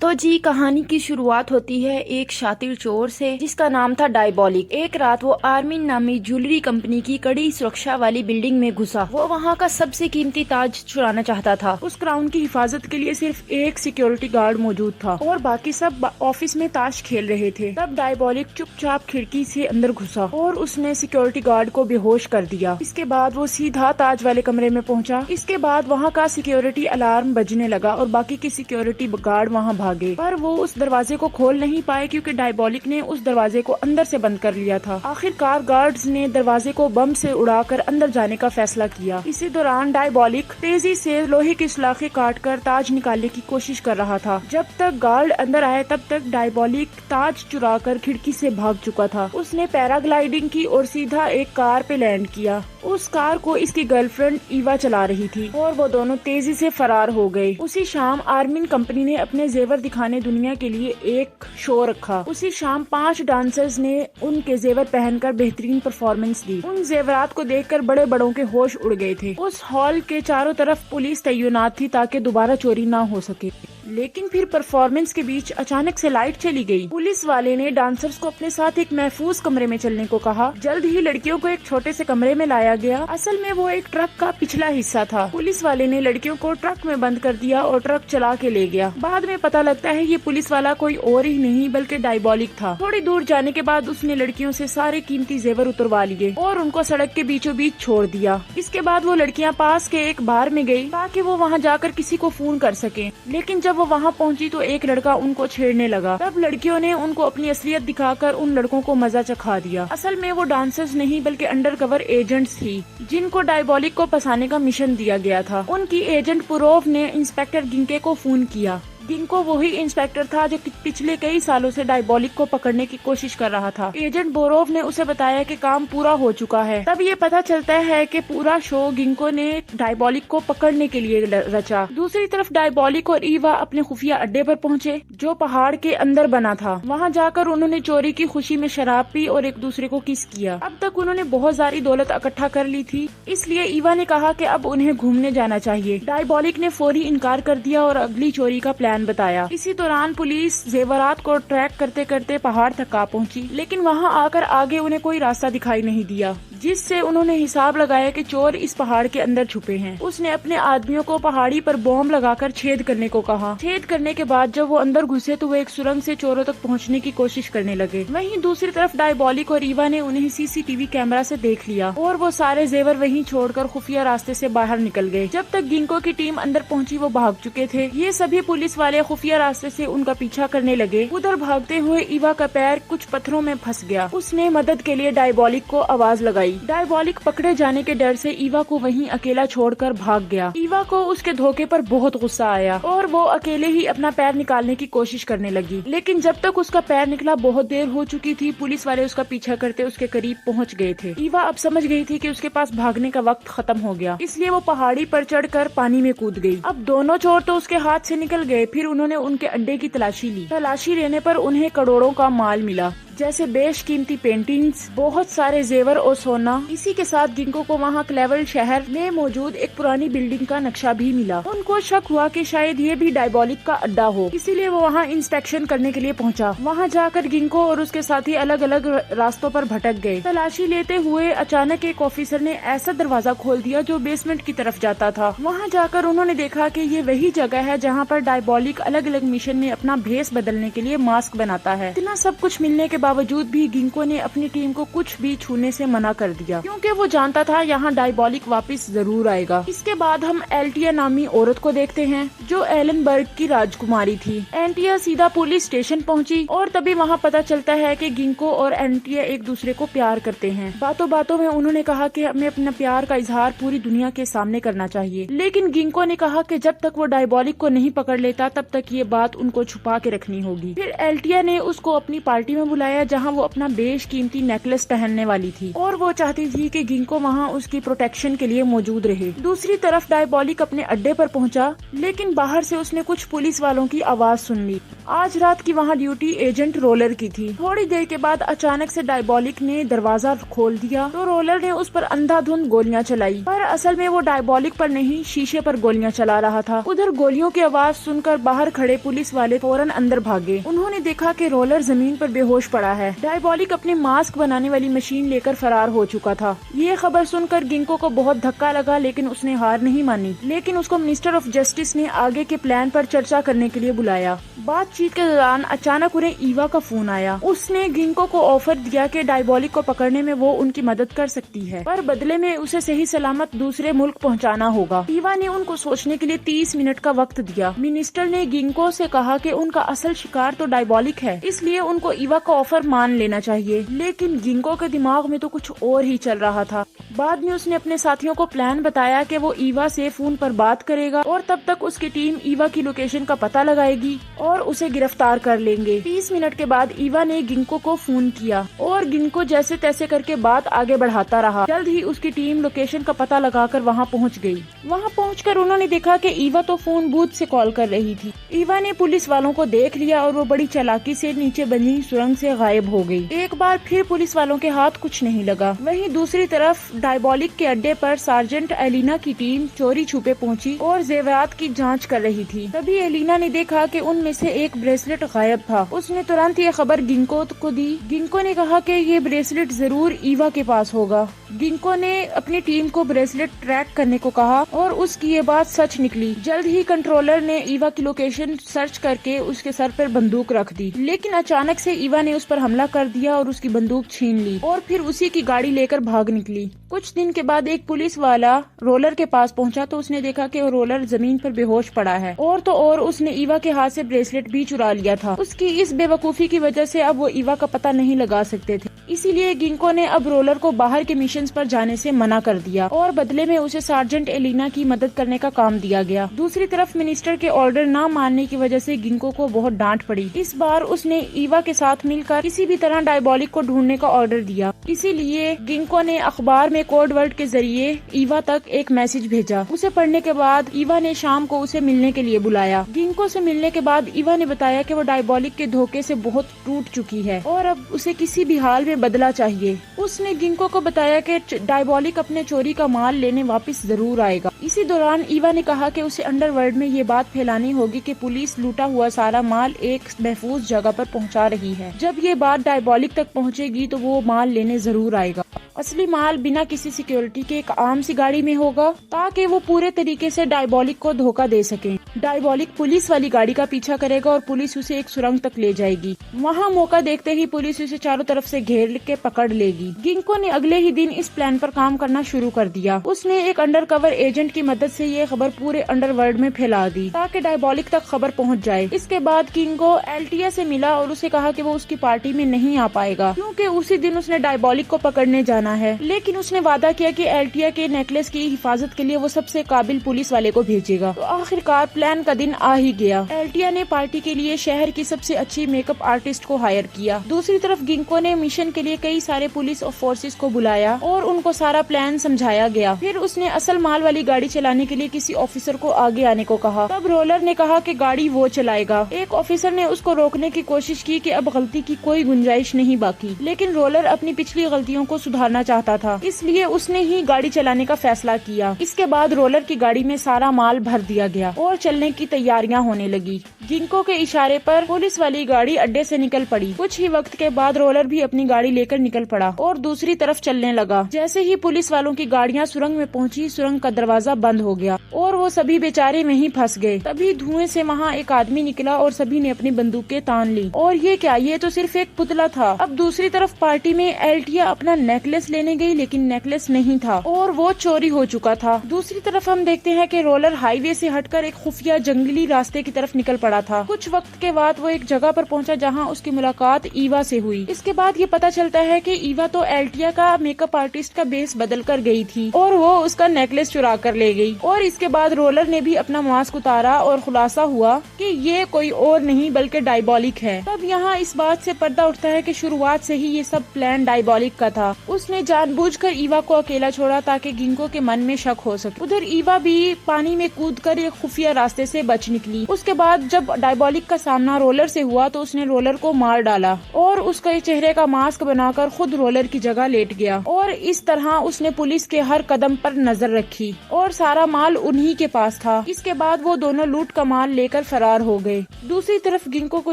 تو جی کہانی کی شروعات ہوتی ہے ایک شاطر چور سے جس کا نام تھا ڈائبولک۔ ایک رات وہ آرمین نامی جولری کمپنی کی کڑی سرکشا والی بلڈنگ میں گھسا۔ وہ وہاں کا سب سے قیمتی تاج چرانا چاہتا تھا۔ اس کراؤن کی حفاظت کے لیے صرف ایک سیکیورٹی گارڈ موجود تھا اور باقی سب آفس میں تاش کھیل رہے تھے۔ تب ڈائبولک چپ چاپ کھڑکی سے اندر گھسا اور اس نے سیکیورٹی گارڈ کو بے ہوش کر دیا۔ اس کے بعد وہ سیدھا تاج والے کمرے میں پہنچا۔ اس کے بعد وہاں کا سیکیورٹی الارم بجنے لگا اور باقی کے سیکیورٹی گارڈ وہاں بھاگے، پر وہ اس دروازے کو کھول نہیں پائے کیونکہ ڈائبولک نے اس دروازے کو اندر سے بند کر لیا تھا۔ آخر کار گارڈز نے دروازے کو بم سے اڑا کر اندر جانے کا فیصلہ کیا۔ اسی دوران ڈائبولک تیزی سے لوہے کی سلاخیں کاٹ کر تاج نکالنے کی کوشش کر رہا تھا۔ جب تک گارڈ اندر آئے تب تک ڈائبولک تاج چرا کر کھڑکی سے بھاگ چکا تھا۔ اس نے پیرا گلائیڈنگ کی اور سیدھا ایک کار پہ لینڈ کیا۔ اس کار کو اس کی گرل فرینڈ ایوا چلا رہی تھی اور وہ دونوں تیزی سے فرار ہو گئے۔ اسی شام آرمین کمپنی نے اپنے زیور دکھانے دنیا کے لیے ایک شو رکھا۔ اسی شام 5 ڈانسرز نے ان کے زیور پہن کر بہترین پرفارمنس دی۔ ان زیورات کو دیکھ کر بڑے بڑوں کے ہوش اڑ گئے تھے۔ اس ہال کے چاروں طرف پولیس تعینات تھی تاکہ دوبارہ چوری نہ ہو سکے، لیکن پھر پرفارمنس کے بیچ اچانک سے لائٹ چلی گئی۔ پولیس والے نے ڈانسرز کو اپنے ساتھ ایک محفوظ کمرے میں چلنے کو کہا۔ جلد ہی لڑکیوں کو ایک چھوٹے سے کمرے میں لایا گیا۔ اصل میں وہ ایک ٹرک کا پچھلا حصہ تھا۔ پولیس والے نے لڑکیوں کو ٹرک میں بند کر دیا اور ٹرک چلا کے لے گیا۔ بعد میں پتہ لگتا ہے یہ پولیس والا کوئی اور ہی نہیں بلکہ ڈائبولک تھا۔ تھوڑی دور جانے کے بعد اس نے لڑکیوں سے سارے قیمتی زیور اتروا لیے اور ان کو سڑک کے بیچوں بیچ چھوڑ دیا۔ اس کے بعد وہ لڑکیاں پاس کے ایک بار میں گئی تاکہ وہ وہاں جا کر کسی کو فون کر سکیں، لیکن جب وہ وہاں پہنچی تو ایک لڑکا ان کو چھیڑنے لگا۔ تب لڑکیوں نے ان کو اپنی اصلیت دکھا کر ان لڑکوں کو مزہ چکھا دیا۔ اصل میں وہ ڈانسرز نہیں بلکہ انڈر کور ایجنٹس تھی جن کو ڈائبولک کو پھنسانے کا مشن دیا گیا تھا۔ ان کی ایجنٹ پروف نے انسپیکٹر گنکے کو فون کیا۔ گنکو وہی انسپیکٹر تھا جو پچھلے کئی سالوں سے ڈائبولک کو پکڑنے کی کوشش کر رہا تھا۔ ایجنٹ بوروف نے اسے بتایا کہ کام پورا ہو چکا ہے۔ تب یہ پتہ چلتا ہے کہ پورا شو گنکو نے ڈائبولک کو پکڑنے کے لیے رچا۔ دوسری طرف ڈائبولک اور ایوا اپنے خفیہ اڈے پر پہنچے جو پہاڑ کے اندر بنا تھا۔ وہاں جا کر انہوں نے چوری کی خوشی میں شراب پی اور ایک دوسرے کو کس کیا۔ اب تک انہوں نے بہت ساری دولت اکٹھا کر لی تھی، اس لیے ایوا نے کہا کہ اب انہیں گھومنے جانا چاہیے۔ ڈائبولک نے فوری انکار کر دیا اور اگلی چوری کا پلان بتایا۔ اسی دوران پولیس زیورات کو ٹریک کرتے کرتے پہاڑ تک آ پہنچی، لیکن وہاں آ کر آگے انہیں کوئی راستہ دکھائی نہیں دیا، جس سے انہوں نے حساب لگایا کہ چور اس پہاڑ کے اندر چھپے ہیں۔ اس نے اپنے آدمیوں کو پہاڑی پر بوم لگا کر چھید کرنے کو کہا۔ چھید کرنے کے بعد جب وہ اندر گھسے تو وہ ایک سرنگ سے چوروں تک پہنچنے کی کوشش کرنے لگے۔ وہیں دوسری طرف ڈائبولک اور ایوا نے انہیں CCTV کیمرہ سے دیکھ لیا اور وہ سارے زیور وہیں چھوڑ کر خفیہ راستے سے باہر نکل گئے۔ جب تک گنکو کی ٹیم اندر پہنچی وہ بھاگ چکے تھے۔ یہ سبھی پولیس والے خفیہ راستے سے ان کا پیچھا کرنے لگے۔ ادھر بھاگتے ہوئے ایوا کا پیر کچھ پتھروں میں پھنس گیا۔ اس نے مدد کے لیے ڈائبولک کو آواز لگائی۔ ڈائبولک پکڑے جانے کے ڈر سے ایوا کو وہیں اکیلا چھوڑ کر بھاگ گیا۔ ایوا کو اس کے دھوکے پر بہت غصہ آیا اور وہ اکیلے ہی اپنا پیر نکالنے کی کوشش کرنے لگی، لیکن جب تک اس کا پیر نکلا بہت دیر ہو چکی تھی۔ پولیس والے اس کا پیچھا کرتے اس کے قریب پہنچ گئے تھے۔ ایوا اب سمجھ گئی تھی کہ اس کے پاس بھاگنے کا وقت ختم ہو گیا، اس لیے وہ پہاڑی پر چڑھ کر پانی میں کود گئی۔ اب دونوں چور تو اس کے ہاتھ سے نکل گئے۔ پھر انہوں نے ان کے اڈے کی تلاشی لی۔ تلاشی لینے پر انہیں کروڑوں کا مال ملا، جیسے بیش قیمتی پینٹنگز، بہت سارے زیور اور سونا۔ اسی کے ساتھ گنکو کو وہاں کلیول شہر میں موجود ایک پرانی بلڈنگ کا نقشہ بھی ملا۔ ان کو شک ہوا کہ شاید یہ بھی ڈائبولک کا اڈا ہو، اسی لیے وہ وہاں انسپیکشن کرنے کے لیے پہنچا۔ وہاں جا کر گنکو اور اس کے ساتھی الگ الگ راستوں پر بھٹک گئے۔ تلاشی لیتے ہوئے اچانک ایک آفیسر نے ایسا دروازہ کھول دیا جو بیسمنٹ کی طرف جاتا تھا۔ وہاں جا کر انہوں نے دیکھا کہ یہ وہی جگہ ہے جہاں پر ڈائبولک الگ الگ مشن میں اپنا بھیس بدلنے کے لیے ماسک بناتا ہے۔ اتنا سب کچھ ملنے کے باوجود بھی گنکو نے اپنی ٹیم کو کچھ بھی چھونے سے منع کر دیا، کیونکہ وہ جانتا تھا یہاں ڈائبولک واپس ضرور آئے گا۔ اس کے بعد ہم ایلٹیا نامی عورت کو دیکھتے ہیں جو ایلن برگ کی راجکماری تھی۔ اینٹیا سیدھا پولیس اسٹیشن پہنچی اور تبھی وہاں پتا چلتا ہے کہ گنکو اور اینٹیا ایک دوسرے کو پیار کرتے ہیں۔ باتوں باتوں میں انہوں نے کہا کہ ہمیں اپنا پیار کا اظہار پوری دنیا کے سامنے کرنا چاہیے، لیکن گنکو نے کہا کہ جب تک وہ ڈائبولک کو نہیں پکڑ لیتا تب تک یہ بات ان کو چھپا کے رکھنی ہوگی۔ پھر ایلٹیا نے اس کو اپنی پارٹی میں بلایا جہاں وہ اپنا بیش قیمتی نیکلس پہننے والی تھی اور وہ چاہتی تھی کہ گنکو وہاں اس کی پروٹیکشن کے لیے موجود رہے۔ دوسری طرف ڈائبولک اپنے اڈے پر پہنچا، لیکن باہر سے اس نے کچھ پولیس والوں کی آواز سن لی۔ آج رات کی وہاں ڈیوٹی ایجنٹ رولر کی تھی۔ تھوڑی دیر کے بعد اچانک سے ڈائبولک نے دروازہ کھول دیا تو رولر نے اس پر اندھا دھند گولیاں چلائی، پر اصل میں وہ ڈائبولک پر نہیں شیشے پر گولیاں چلا رہا تھا۔ ادھر گولیوں کی آواز سن کر باہر کھڑے پولیس والے فوراً اندر بھاگے۔ انہوں نے دیکھا کہ رولر زمین پر بے ہوش پڑا ہے۔ ڈائبولک اپنی ماسک بنانے والی مشین لے کر فرار ہو چکا تھا۔ یہ خبر سن کر گنکو کو بہت دھکا لگا، لیکن اس نے ہار نہیں مانی۔ لیکن اس کو منسٹر آف جسٹس نے آگے کے پلان پر چرچا کرنے کے لیے بلایا۔ بات چیت کے دوران اچانک انہیں ایوا کا فون آیا۔ اس نے گنکو کو آفر دیا کہ ڈائبولک کو پکڑنے میں وہ ان کی مدد کر سکتی ہے، پر بدلے میں اسے صحیح سلامت دوسرے ملک پہنچانا ہوگا۔ ایوا نے ان کو سوچنے کے لیے 30 منٹ کا وقت دیا۔ منسٹر نے گنکو سے کہا کہ ان کا اصل شکار تو ڈائبولک ہے، اس لیے ان کو ایوا کا آفر مان لینا چاہیے۔ لیکن گنکو کے دماغ میں تو کچھ اور ہی چل رہا تھا۔ بعد میں اس نے اپنے ساتھیوں کو پلان بتایا کہ وہ ایوا سے فون پر بات کرے گا اور تب تک اس کی ٹیم ایوا کی لوکیشن کا پتہ لگائے گی اور اسے گرفتار کر لیں گے۔ 30 منٹ کے بعد ایوا نے گنکو کو فون کیا اور گنکو جیسے تیسے کر کے بات آگے بڑھاتا رہا۔ جلد ہی اس کی ٹیم لوکیشن کا پتہ لگا کر وہاں پہنچ گئی۔ وہاں پہنچ کر انہوں نے دیکھا کہ ایوا تو فون بوتھ سے کال کر رہی تھی۔ ایوا نے پولیس والوں کو دیکھ لیا اور وہ بڑی چالاکی سے نیچے بنی سرنگ سے غائب ہو گئی۔ ایک بار پھر پولیس والوں کے ہاتھ کچھ نہیں لگا۔ وہیں دوسری طرف ڈائبولک کے اڈے پر سارجنٹ ایلینا کی ٹیم چوری چھپے پہنچی اور زیورات کی جانچ کر رہی تھی۔ تبھی ایلینا نے دیکھا کہ ان میں سے ایک بریسلٹ غائب تھا۔ اس نے ترنت یہ خبر گنکو کو دی۔ گنکو نے کہا کہ یہ بریسلٹ ضرور ایوا کے پاس ہوگا۔ گنکو نے اپنی ٹیم کو بریسلٹ ٹریک کرنے کو کہا اور اس کی یہ بات سچ نکلی۔ جلد ہی کنٹرولر نے ایوا کی لوکیشن سرچ کر کے اس کے سر پر بندوق رکھ دی، لیکن اچانک سے ایوا نے اس پر حملہ کر دیا اور اس کی بندوق چھین لی اور پھر اسی کی گاڑی لے کر بھاگ نکلی۔ کچھ دن کے بعد ایک پولیس والا رولر کے پاس پہنچا تو اس نے دیکھا کہ رولر زمین پر بے ہوش پڑا ہے اور تو اور اس نے ایوا کے ہاتھ سے بریسلٹ بھی چرا لیا تھا۔ اس کی اس بے وقوفی کی وجہ سے اب وہ ایوا کا پتہ نہیں لگا سکتے تھے، اسی لیے گنکو نے اب رولر کو باہر کے مشنز پر جانے سے منع کر دیا اور بدلے میں اسے سارجنٹ ایلینا کی مدد کرنے کا کام دیا گیا۔ دوسری طرف منسٹر کے آرڈر نہ ماننے کی وجہ سے گنکو کو بہت ڈانٹ پڑی۔ اس بار اس نے ایوا کے ساتھ مل کر کسی بھی طرح ڈائبولک کو ڈھونڈنے کا آرڈر دیا، اسی لیے گنکو نے اخبار میں کوڈ ورڈ کے ذریعے ایوا تک ایک میسج بھیجا۔ اسے پڑھنے کے بعد ایوا نے شام کو اسے ملنے کے لیے بلایا۔ گنکو سے ملنے کے بعد ایوا نے بتایا کہ وہ ڈائبولک کے دھوکے سے بہت ٹوٹ چکی ہے اور اب اسے کسی بھی حال میں بدلہ چاہیے۔ اس نے گنکو کو بتایا کہ ڈائبولک اپنے چوری کا مال لینے واپس ضرور آئے گا۔ اسی دوران ایوا نے کہا کہ اسے انڈر ورلڈ میں یہ بات پھیلانی ہوگی کہ پولیس لوٹا ہوا سارا مال ایک محفوظ جگہ پر پہنچا رہی ہے۔ جب یہ بات ڈائبولک تک پہنچے گی تو وہ مال لینے ضرور آئے گا۔ اصلی مال بنا کسی سیکیورٹی کے ایک عام سی گاڑی میں ہوگا تاکہ وہ پورے طریقے سے ڈائبولک کو دھوکہ دے سکیں۔ ڈائبولک پولیس والی گاڑی کا پیچھا کرے گا اور پولیس اسے ایک سرنگ تک لے جائے گی۔ وہاں موقع دیکھتے ہی پولیس اسے چاروں طرف سے گھیر کے پکڑ لے گی۔ گنکو نے اگلے ہی دن اس پلان پر کام کرنا شروع کر دیا۔ اس نے ایک انڈر کور ایجنٹ کی مدد سے یہ خبر پورے انڈر ورلڈ میں پھیلا دی تاکہ ڈائبولک تک خبر پہنچ جائے۔ اس کے بعد گنکو ایلٹیا سے ملا اور اسے کہا کہ وہ اس کی پارٹی میں نہیں آ پائے گا کیونکہ اسی دن اس نے ڈائبولک کو پکڑنے جانا ہے، لیکن اس نے وعدہ کیا کہ ایلٹیا کے نیکلس کی حفاظت کے لیے وہ سب سے قابل پولیس والے کو بھیجے گا۔ تو آخر کار پلان کا دن آ ہی گیا۔ ایلٹیا نے پارٹی کے لیے شہر کی سب سے اچھی میک اپ آرٹسٹ کو ہائر کیا۔ دوسری طرف گنکو نے مشن کے لیے کئی سارے پولیس فورسز کو بلایا اور ان کو سارا پلان سمجھایا گیا۔ پھر اس نے اصل مال والی گاڑی چلانے کے لیے کسی آفیسر کو آگے آنے کو کہا۔ تب رولر نے کہا کہ گاڑی وہ چلائے گا۔ ایک آفیسر نے اس کو روکنے کی کوشش کی کہ اب غلطی کی کوئی گنجائش نہیں باقی، لیکن رولر اپنی پچھلی غلطیوں کو سدھارنا چاہتا تھا، اس لیے اس نے ہی گاڑی چلانے کا فیصلہ کیا۔ اس کے بعد رولر کی گاڑی میں سارا مال بھر دیا گیا اور چلنے کی تیاریاں ہونے لگی۔ گنکو کے اشارے پر پولیس والی گاڑی اڈے سے نکل پڑی۔ کچھ ہی وقت کے بعد رولر بھی اپنی گاڑی لے کر نکل پڑا اور دوسری طرف چلنے لگا۔ جیسے ہی پولیس والوں کی گاڑیاں سرنگ میں پہنچی، سرنگ کا دروازہ بند ہو گیا اور وہ سبھی بیچارے وہیں پھنس گئے۔ تبھی دھوئیں سے وہاں ایک آدمی نکلا اور سبھی نے اپنی بندوقیں تان لی۔ اور یہ کیا، یہ تو صرف ایک پتلا تھا۔ اب دوسری طرف پارٹی میں ایلٹیا اپنا نیکلس لینے گئی، لیکن نیکلس نہیں تھا اور وہ چوری ہو چکا تھا۔ دوسری طرف ہم دیکھتے ہیں کہ رولر ہائی وے سے ہٹ کر ایک خفیہ جنگلی راستے کی طرف نکل پڑا تھا۔ کچھ وقت کے بعد وہ ایک جگہ پر پہنچا جہاں اس کی ملاقات ایوا سے ہوئی۔ اس کے بعد یہ پتا چلتا ہے کہ ایوا تو ایلٹیا کا میک اپ آرٹسٹ کا بیس بدل کر گئی تھی اور وہ اس کا نیکلس چرا کر لے گئی۔ اور اس کے بعد رولر نے بھی اپنا ماسک اتارا اور خلاصہ ہوا کہ یہ کوئی اور نہیں بلکہ ڈائبولک ہے۔ تب یہاں اس بات سے پردہ اٹھتا ہے کہ شروعات سے ہی یہ سب پلان ڈائبولک کا تھا۔ اس نے جان بوجھ کر ایوا کو اکیلا چھوڑا تاکہ گنکو کے من میں شک ہو سکے۔ ادھر ایوا بھی پانی میں کود کر ایک خفیہ راستہ راستے سے بچ نکلی۔ اس کے بعد جب ڈائبولک کا سامنا رولر سے ہوا تو اس نے رولر کو مار ڈالا اور اس کے چہرے کا ماسک بنا کر خود رولر کی جگہ لیٹ گیا، اور اس طرح اس نے پولیس کے ہر قدم پر نظر رکھی اور سارا مال انہی کے پاس تھا۔ اس کے بعد وہ دونوں لوٹ کا مال لے کر فرار ہو گئے۔ دوسری طرف گنکو کو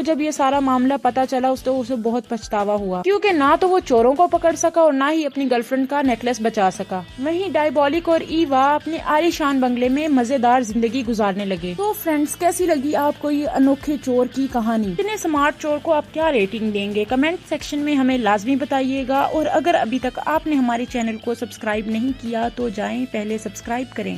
جب یہ سارا معاملہ پتا چلا تو اسے بہت پچھتاوا ہوا، کیونکہ نہ تو وہ چوروں کو پکڑ سکا اور نہ ہی اپنی گرل فرینڈ کا نیکلس بچا سکا۔ وہیں ڈائبولک اور ایوا اپنے عالیشان بنگلے میں مزیدار زندگی گزارنے لگے۔ تو فرینڈز، کیسی لگی آپ کو یہ انوکھے چور کی کہانی؟ اتنے سمارٹ چور کو آپ کیا ریٹنگ دیں گے؟ کمنٹ سیکشن میں ہمیں لازمی بتائیے گا، اور اگر ابھی تک آپ نے ہمارے چینل کو سبسکرائب نہیں کیا تو جائیں پہلے سبسکرائب کریں۔